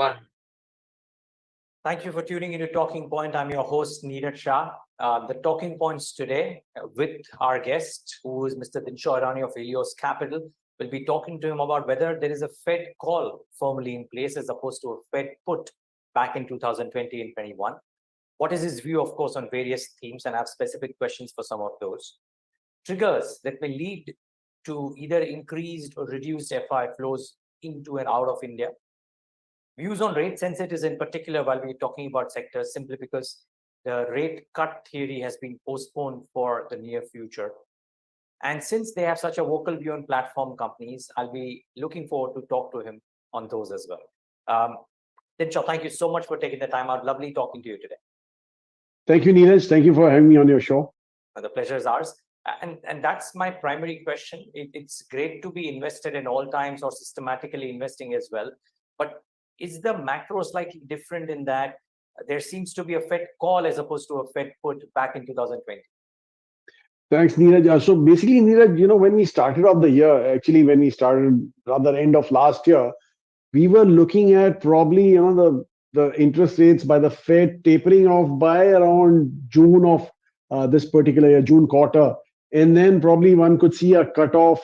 One. Thank you for tuning into Talking Point. I'm your host, Neeraj Shah. The talking points today with our guest, who is Mr. Dinshaw Irani of Helios Capital. We'll be talking to him about whether there is a Fed call firmly in place as opposed to a Fed put back in 2020 and 21. What is his view, of course, on various themes, and I have specific questions for some of those. Triggers that may lead to either increased or reduced FI flows into and out of India. Views on rate sensitivities in particular while we're talking about sectors, simply because the rate cut theory has been postponed for the near future. And since they have such a vocal view on platform companies, I'll be looking forward to talk to him on those as well. Dinshaw, thank you so much for taking the time out. Lovely talking to you today. Thank you, Neeraj. Thank you for having me on your show. The pleasure is ours. And that's my primary question. It's great to be invested in all times or systematically investing as well. But is the macro slightly different in that there seems to be a Fed call as opposed to a Fed put back in 2020? Thanks, Neeraj. So basically, Neeraj, when we started off the year, actually, when we started rather end of last year, we were looking at probably, the interest rates by the Fed tapering off by around June of this particular year, June quarter. And then probably one could see a cutoff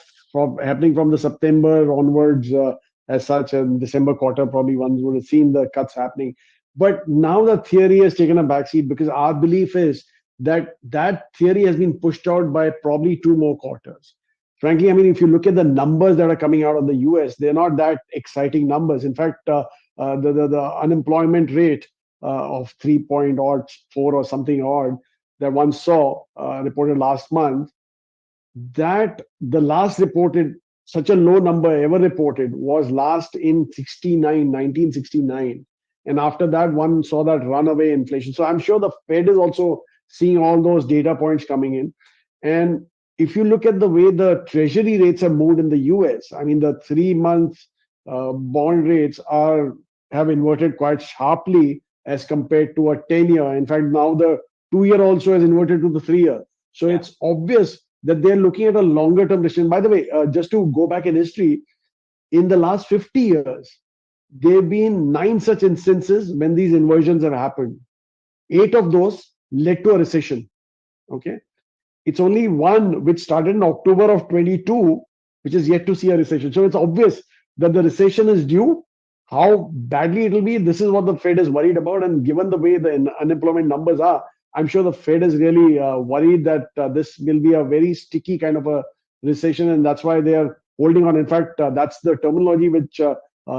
happening from the September onwards as such, and December quarter, probably one would have seen the cuts happening. But now the theory has taken a backseat because our belief is that theory has been pushed out by probably 2 more quarters. Frankly, I mean, if you look at the numbers that are coming out of the US, they're not that exciting numbers. In fact, the unemployment rate of 3.4 or something odd that one saw reported last month, that the last reported such a low number ever reported was last in 1969. And after that, one saw that runaway inflation. So I'm sure the Fed is also seeing all those data points coming in. And if you look at the way the treasury rates have moved in the US, I mean, the 3-month bond rates have inverted quite sharply as compared to a 10-year. In fact, now the 2-year also has inverted to the 3-year. So it's obvious that they're looking at a longer term decision. By the way, just to go back in history, in the last 50 years, there have been 9 such instances when these inversions have happened. 8 of those led to a recession. Okay. It's only one which started in October of 22, which is yet to see a recession. So it's obvious that the recession is due. How badly it will be, this is what the Fed is worried about. And given the way the unemployment numbers are, I'm sure the Fed is really worried that this will be a very sticky kind of a recession, and that's why they are holding on. In fact, that's the terminology which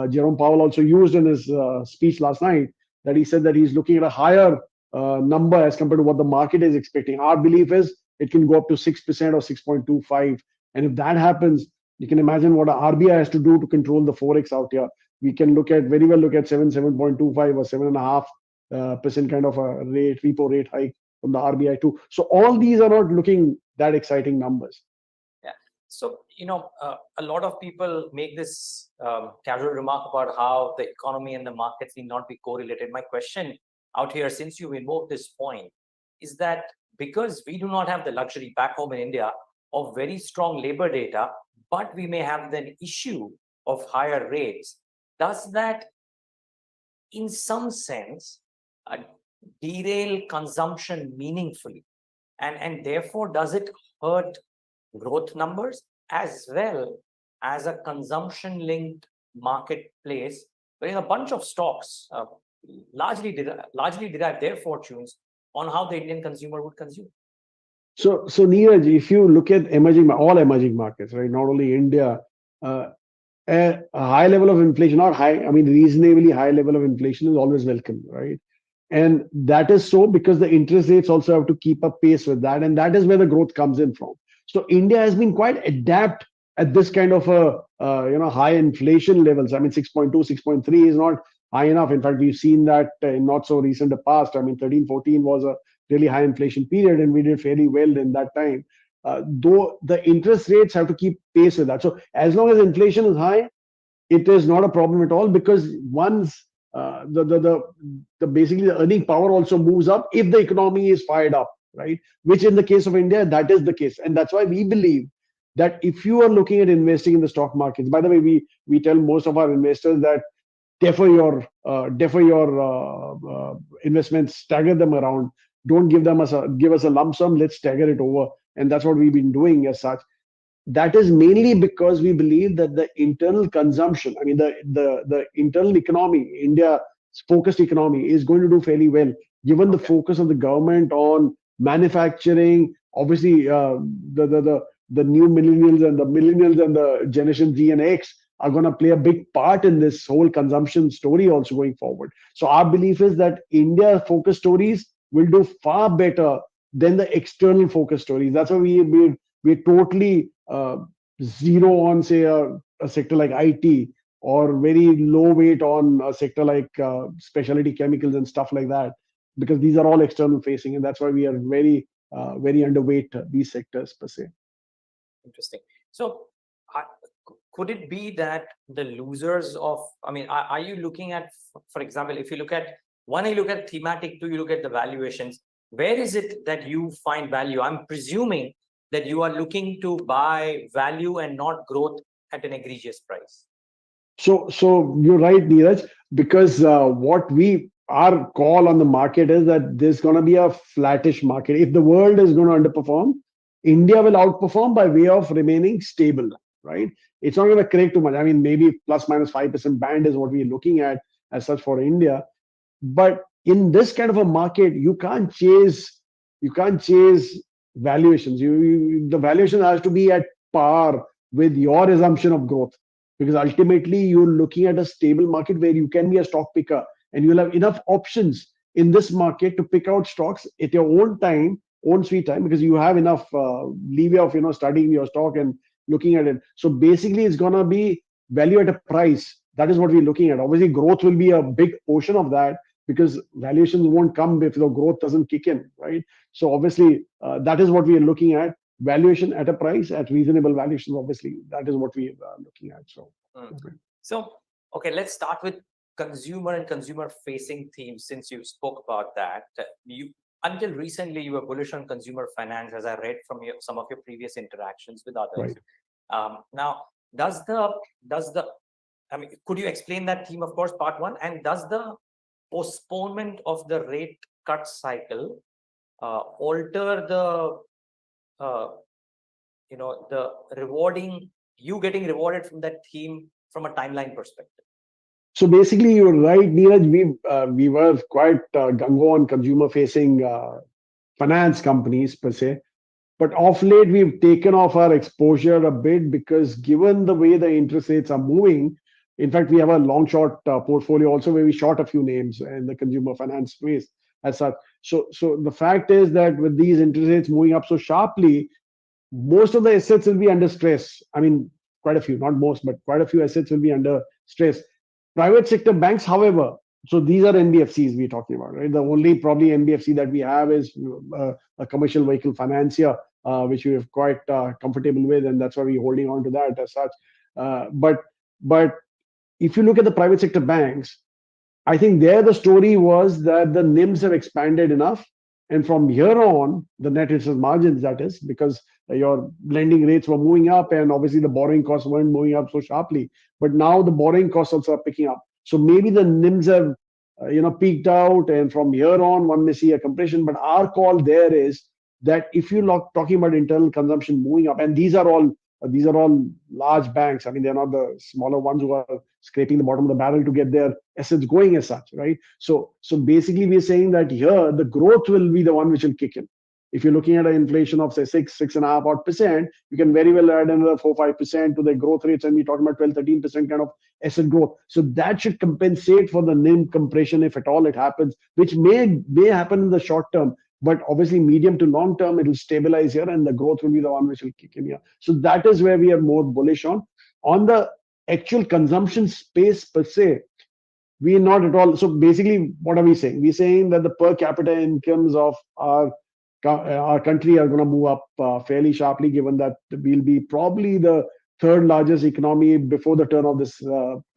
Jerome Powell also used in his speech last night, that he said that he's looking at a higher number as compared to what the market is expecting. Our belief is it can go up to 6% or 6.25. And if that happens, you can imagine what a RBI has to do to control the Forex out here. We can very well look at 7.25 or 7.5% kind of a repo rate hike from the RBI too. So all these are not looking that exciting numbers. Yeah. So, a lot of people make this casual remark about how the economy and the markets need not be correlated. My question out here, since you invoked this point, is that because we do not have the luxury back home in India of very strong labor data, but we may have an issue of higher rates, does that, in some sense, derail consumption meaningfully? And therefore, does it hurt growth numbers as well as a consumption-linked marketplace wherein a bunch of stocks largely derive their fortunes on how the Indian consumer would consume? So Neeraj, if you look at all emerging markets, right, not only India, a high level of inflation, not high, I mean, reasonably high level of inflation is always welcome, right? And that is so because the interest rates also have to keep up pace with that. And that is where the growth comes in from. So India has been quite adept at this kind of high inflation levels. I mean, 6.2, 6.3 is not high enough. In fact, we've seen that in not so recent past. I mean, 13, 14 was a really high inflation period, and we did fairly well in that time. Though the interest rates have to keep pace with that. So as long as inflation is high, it is not a problem at all, because once basically the earning power also moves up if the economy is fired up, right? Which in the case of India, that is the case. And that's why we believe that if you are looking at investing in the stock markets, by the way, we tell most of our investors that defer your investments, stagger them around. Don't give us a lump sum. Let's stagger it over, and that's what we've been doing as such. That is mainly because we believe that the internal consumption, I mean the internal economy, India's focused economy, is going to do fairly well given the Okay. focus of the government on manufacturing. Obviously, the new millennials and the generation Z and X are going to play a big part in this whole consumption story also going forward. So our belief is that India focused stories will do far better than the external focus stories. That's why we're totally zero on, say, a sector like IT, or very low weight on a sector like specialty chemicals and stuff like that, because these are all external facing, and that's why we are very underweight these sectors per se. Interesting. So, I- could it be that the losers of, I mean, are you looking at, for example, if you look at one, you look at thematic, two, you look at the valuations. Where is it that you find value? I'm presuming that you are looking to buy value and not growth at an egregious price. So you're right, Neeraj, because our call on the market is that there's going to be a flattish market. If the world is going to underperform, India will outperform by way of remaining stable, right? It's not going to correct too much. I mean, maybe plus minus 5% band is what we're looking at as such for India. But in this kind of a market, you can't chase valuations. The valuation has to be at par with your assumption of growth, because ultimately you're looking at a stable market where you can be a stock picker, and you'll have enough options in this market to pick out stocks at your own time, own sweet time, because you have enough leeway of studying your stock and looking at it. So basically, it's gonna be value at a price. That is what we're looking at. Obviously, growth will be a big portion of that, because valuations won't come if the growth doesn't kick in, right? So obviously, that is what we are looking at. Valuation at a price, at reasonable valuations. Obviously, that is what we are looking at. So. Mm. Okay. So, okay, let's start with consumer and consumer facing themes. Since you spoke about that, you until recently you were bullish on consumer finance, as I read from some of your previous interactions with others. Right. Now, does the I mean, could you explain that theme? Of course, part one, and does the postponement of the rate cut cycle alter the uh, the you getting rewarded from that theme from a timeline perspective? So basically, you're right, Neeraj. We were quite gung-ho on consumer-facing finance companies per se, but of late we've taken off our exposure a bit, because given the way the interest rates are moving, in fact, we have a long-short portfolio also where we short a few names in the consumer finance space as such. So the fact is that with these interest rates moving up so sharply, most of the assets will be under stress. I mean, quite a few, not most, but quite a few assets will be under stress. Private sector banks, however, so these are NBFCs we're talking about, right? The only probably NBFC that we have is a commercial vehicle financier, which we are quite comfortable with, and that's why we're holding on to that as such. But if you look at the private sector banks, I think there the story was that the NIMs have expanded enough, and from here on, the net interest margins, that is, because your lending rates were moving up, and obviously the borrowing costs weren't moving up so sharply. But now the borrowing costs also are picking up. So maybe the NIMs have peaked out, and from here on, one may see a compression. But our call there is that if you're talking about internal consumption moving up, and these are all large banks. I mean, they're not the smaller ones who are scraping the bottom of the barrel to get their assets going as such, right? So basically, we're saying that here the growth will be the one which will kick in. If you're looking at an inflation of say 6.5% you can very well add another 4-5% to the growth rates, and we're talking about 12-13% kind of asset growth. So that should compensate for the NIM compression if at all it happens, which may happen in the short term. But obviously, medium to long term, it will stabilize here, and the growth will be the one which will kick in here. So that is where we are more bullish on. On the actual consumption space per se, we are not at all. So basically, what are we saying? We're saying that the per capita incomes of our country are going to move up fairly sharply, given that we'll be probably the third largest economy before the turn of this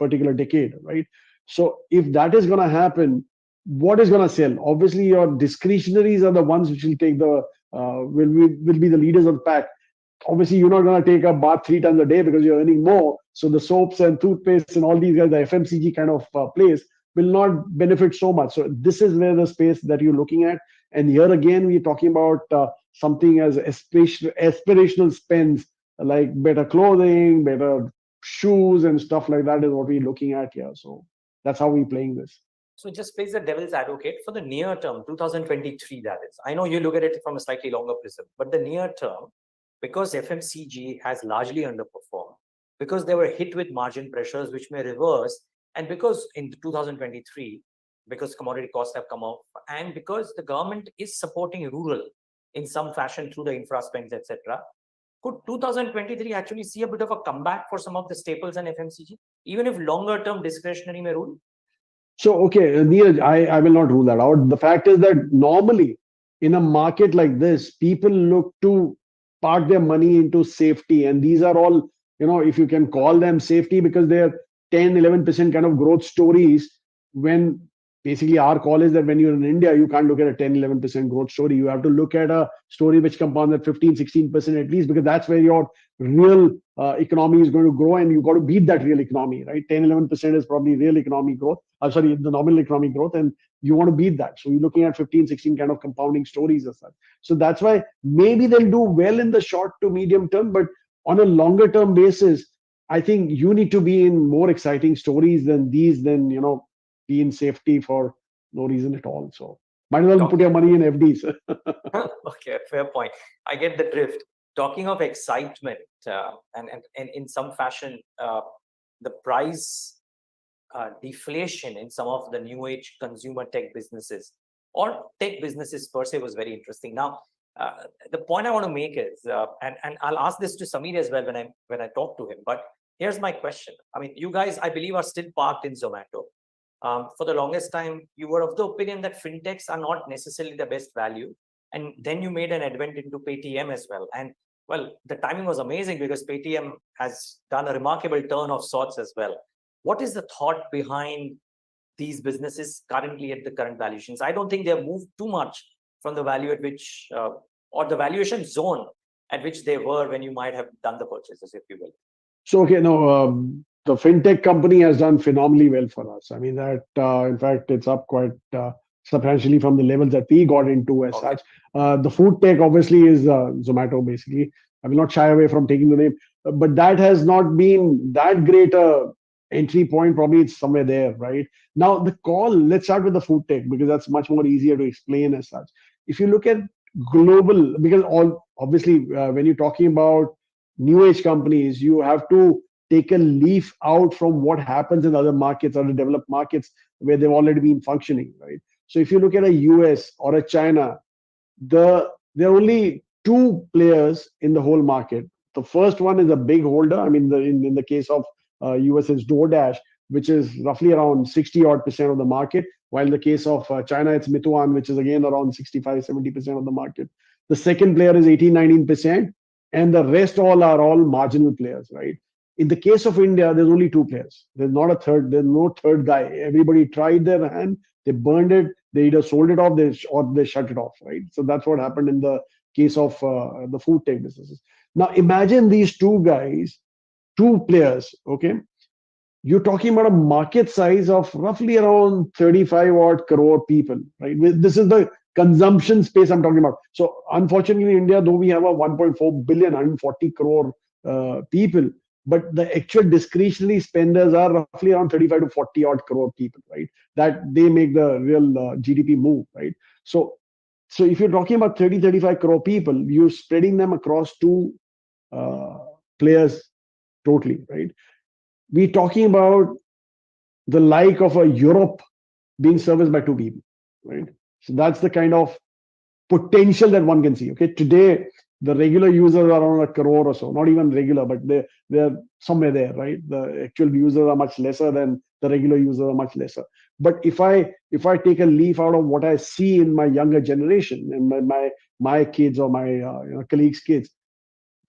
particular decade, right? So if that is going to happen, what is going to sell? Obviously, your discretionaries are the ones which will take the will be the leaders of the pack. obviously you're not going to take a bath 3 times a day because you're earning more. So the soaps and toothpaste and all these guys, the FMCG kind of place will not benefit so much. So this is where the space that you're looking at. And here again, we're talking about something as aspirational spends like better clothing, better shoes and stuff like that is what we're looking at here. So that's how we're playing this. So just plays the devil's advocate for the near term, 2023, that is. I know you look at it from a slightly longer prism, but the near term, because FMCG has largely underperformed, because they were hit with margin pressures which may reverse, and because in 2023, because commodity costs have come up, and because the government is supporting rural in some fashion through the infra spends, etc., could 2023 actually see a bit of a comeback for some of the staples and FMCG, even if longer term discretionary may rule? So, okay, Neeraj, I will not rule that out. The fact is that normally in a market like this, people look to park their money into safety. And these are all, if you can call them safety because they're 10, 11% kind of growth stories. When basically our call is that when you're in India, you can't look at a 10, 11% growth story. You have to look at a story which compounds at 15, 16% at least, because that's where your real economy is going to grow, and you've got to beat that real economy, right? 10, 11% is probably real economic growth. Sorry, the nominal economic growth, and you want to beat that. So you're looking at 15, 16 kind of compounding stories as such. So that's why maybe they'll do well in the short to medium term, but on a longer term basis, I think you need to be in more exciting stories than these, than, be in safety for no reason at all. So might as well put your money in FDs. Okay, fair point. I get the drift. Talking of excitement, and in some fashion, the price deflation in some of the new age consumer tech businesses or tech businesses per se was very interesting. Now, the point I want to make is, and I'll ask this to Samir as well when I talk to him. But here's my question. I mean, you guys, I believe, are still parked in Zomato. For the longest time, you were of the opinion that fintechs are not necessarily the best value. And then you made an advent into Paytm as well. And well, the timing was amazing because Paytm has done a remarkable turn of sorts as well. What is the thought behind these businesses currently at the current valuations? I don't think they've moved too much from the value at which, or the valuation zone at which they were when you might have done the purchases, if you will. So, okay, no, the fintech company has done phenomenally well for us. I mean, that in fact, it's up quite substantially from the levels that we got into as such. The food tech obviously is Zomato, basically. I will not shy away from taking the name, but that has not been that great a entry point. Probably it's somewhere there, right? Now, the call, let's start with the food tech because that's much more easier to explain as such. If you look at global, because obviously when you're talking about new age companies, you have to take a leaf out from what happens in other markets or the developed markets where they've already been functioning, right? So if you look at a US or a China, there are only two players in the whole market. The first one is a big holder. I mean, in the case of US is DoorDash, which is roughly around 60 odd percent of the market. While in the case of China, it's Meituan, which is again around 65, 70% of the market. The second player is 18, 19%, and the rest are all marginal players, right? In the case of India, there's only two players. There's no third guy. Everybody tried their hand, they burned it, they either sold it off, or they shut it off, right? So that's what happened in the case of the food tech businesses. Now imagine these two guys, two players, okay? You're talking about a market size of roughly around 35 odd crore people, right? This is the consumption space I'm talking about. So unfortunately, in India, though we have a 1.4 billion, 140 crore people, but the actual discretionary spenders are roughly around 35 to 40 odd crore people, right? That they make the real GDP move, right? So if you're talking about 30, 35 crore people, you're spreading them across two players totally, right? We're talking about the like of a Europe being serviced by two people, right? So that's the kind of potential that one can see. Okay, today the regular users are around a crore or so, not even regular, but they're somewhere there, right? The actual users are much lesser than the regular users are much lesser. But if I take a leaf out of what I see in my younger generation and my kids or my colleagues' kids,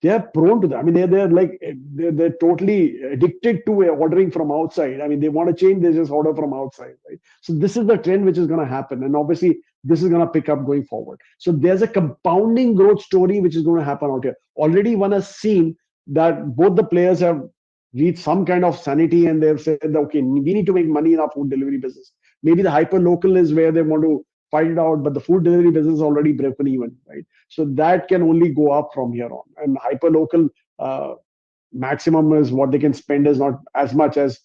they are prone to that. I mean, they're totally addicted to ordering from outside. I mean, they want to change, they just order from outside, right? So this is the trend which is going to happen. And obviously, this is going to pick up going forward. So there's a compounding growth story which is going to happen out here. Already one has seen that both the players have reached some kind of sanity and they've said, okay, we need to make money in our food delivery business. Maybe the hyper local is where they want to fight it out, but the food delivery business is already broken even, right? So that can only go up from here on. And hyper local maximum is what they can spend is not as much as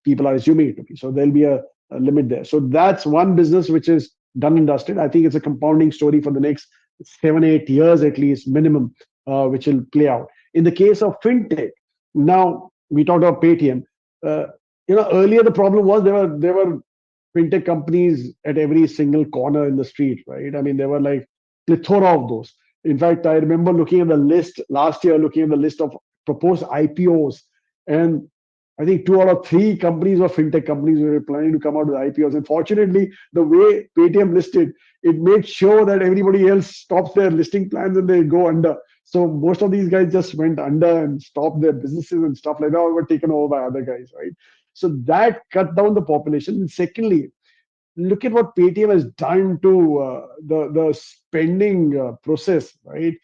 people are assuming it to be. So there'll be a limit there. So that's one business which is done and dusted. I think it's a compounding story for the next 7-8 years at least minimum, which will play out. In the case of fintech, now we talked about Paytm. Earlier the problem was there were fintech companies at every single corner in the street, right? I mean, there were like plethora of those. In fact, I remember looking at the list last year, looking at the list of proposed IPOs, and I think 2 out of 3 companies were fintech companies who were planning to come out with IPOs. And fortunately, the way Paytm listed, it made sure that everybody else stops their listing plans and they go under. So most of these guys just went under and stopped their businesses and stuff like that, or were taken over by other guys, right? So that cut down the population. And secondly, look at what Paytm has done to the spending process, right?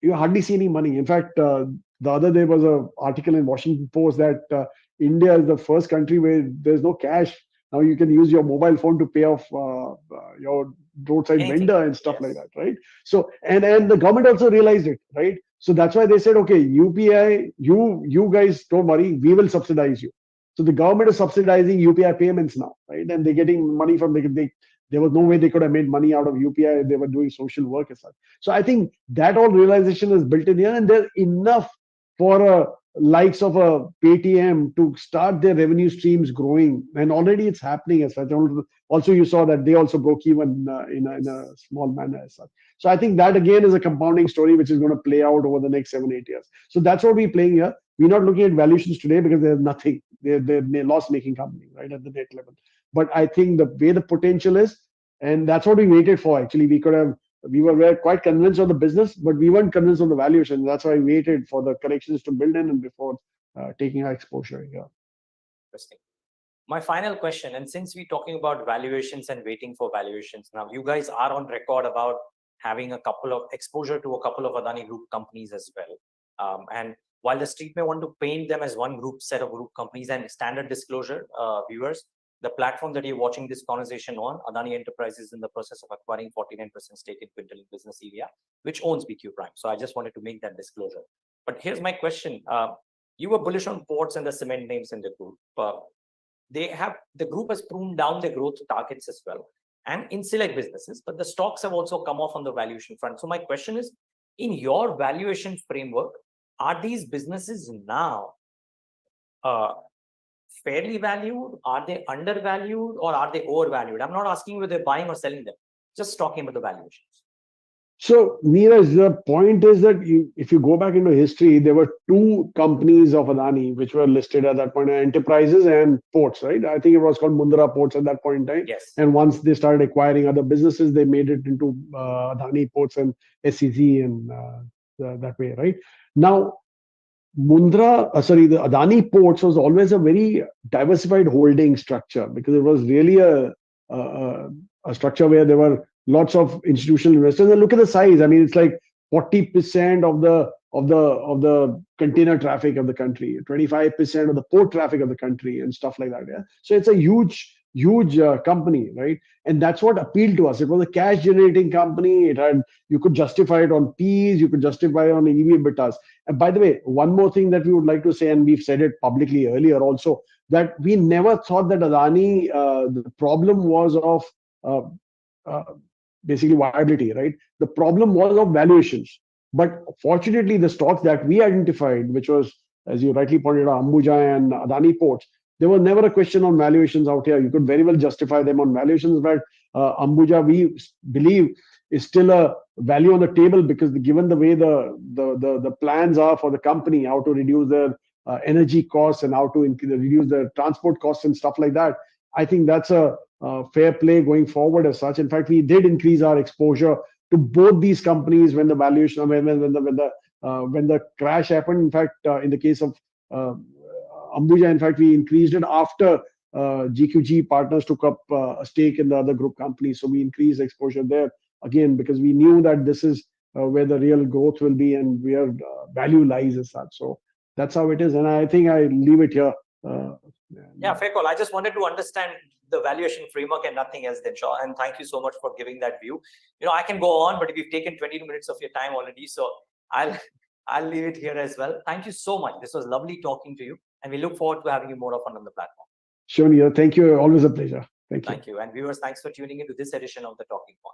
You hardly see any money. In fact, the other day was an article in Washington Post that India is the first country where there's no cash. Now you can use your mobile phone to pay off your roadside vendor and stuff like that, right? So and the government also realized it, right? So that's why they said, okay, UPI, you guys don't worry, we will subsidize you. So the government is subsidizing UPI payments now, right? And they're getting money from there was no way they could have made money out of UPI. They were doing social work as such. So I think that all realization is built in here, and there's enough for likes of a Paytm to start their revenue streams growing, and already it's happening as such. Also, you saw that they also broke even in a small manner as such. So I think that again is a compounding story which is going to play out over the next 7-8 years. So that's what we're playing here. We're not looking at valuations today because there's nothing. They're loss-making company, right, at the net level. But I think the way the potential is, and that's what we waited for. Actually, we were quite convinced on the business, but we weren't convinced on the valuation. That's why we waited for the corrections to build in and before taking our exposure here. Interesting. My final question, and since we're talking about valuations and waiting for valuations, now you guys are on record about having a couple of exposure to a couple of Adani Group companies as well. And while the street may want to paint them as one group set of group companies, and standard disclosure, viewers, the platform that you're watching this conversation on, Adani Enterprises, is in the process of acquiring 49% stake in Quintal Business Area, which owns BQ Prime. So I just wanted to make that disclosure. But here's my question. You were bullish on ports and the cement names in the group. The group has pruned down their growth targets as well, and in select businesses, but the stocks have also come off on the valuation front. So my question is, in your valuation framework, are these businesses now fairly valued? Are they undervalued or are they overvalued? I'm not asking whether they're buying or selling them, just talking about the valuations. So, Neeraj, the point is that if you go back into history, there were 2 companies of Adani which were listed at that point, Enterprises and Ports, right? I think it was called Mundra Ports at that point in time. Yes. And once they started acquiring other businesses, they made it into Adani Ports and SCG and that way, right? Now, the Adani Ports was always a very diversified holding structure because it was really a structure where there were lots of institutional investors. And look at the size. I mean, it's like 40% of the container traffic of the country, 25% of the port traffic of the country, and stuff like that. Yeah. So it's a huge company, right? And that's what appealed to us. It was a cash generating company. You could justify it on P's, you could justify it on EV/EBITDAs. And by the way, one more thing that we would like to say, and we've said it publicly earlier also, that we never thought that Adani, the problem was of basically viability, right? The problem was of valuations. But fortunately, the stocks that we identified, which was, as you rightly pointed out, Ambuja and Adani Ports, there was never a question on valuations out here. You could very well justify them on valuations. But Ambuja, we believe, is still a value on the table because given the way the plans are for the company, how to reduce their energy costs and how to reduce their transport costs and stuff like that, I think that's a fair play going forward as such. In fact, we did increase our exposure to both these companies when the valuation, when the crash happened. In fact, in the case of Ambuja, in fact, we increased it after GQG Partners took up a stake in the other group companies. So we increased exposure there again because we knew that this is where the real growth will be and where value lies as such. So that's how it is. And I think I leave it here. Yeah, fair call. I just wanted to understand the valuation framework and nothing else, Dinshaw. And thank you so much for giving that view. I can go on, but we've taken 22 minutes of your time already. So I'll leave it here as well. Thank you so much. This was lovely talking to you. And we look forward to having you more often on the platform. Sure, Neeraj. Thank you. Always a pleasure. Thank you. Thank you. And viewers, thanks for tuning into this edition of The Talking Point.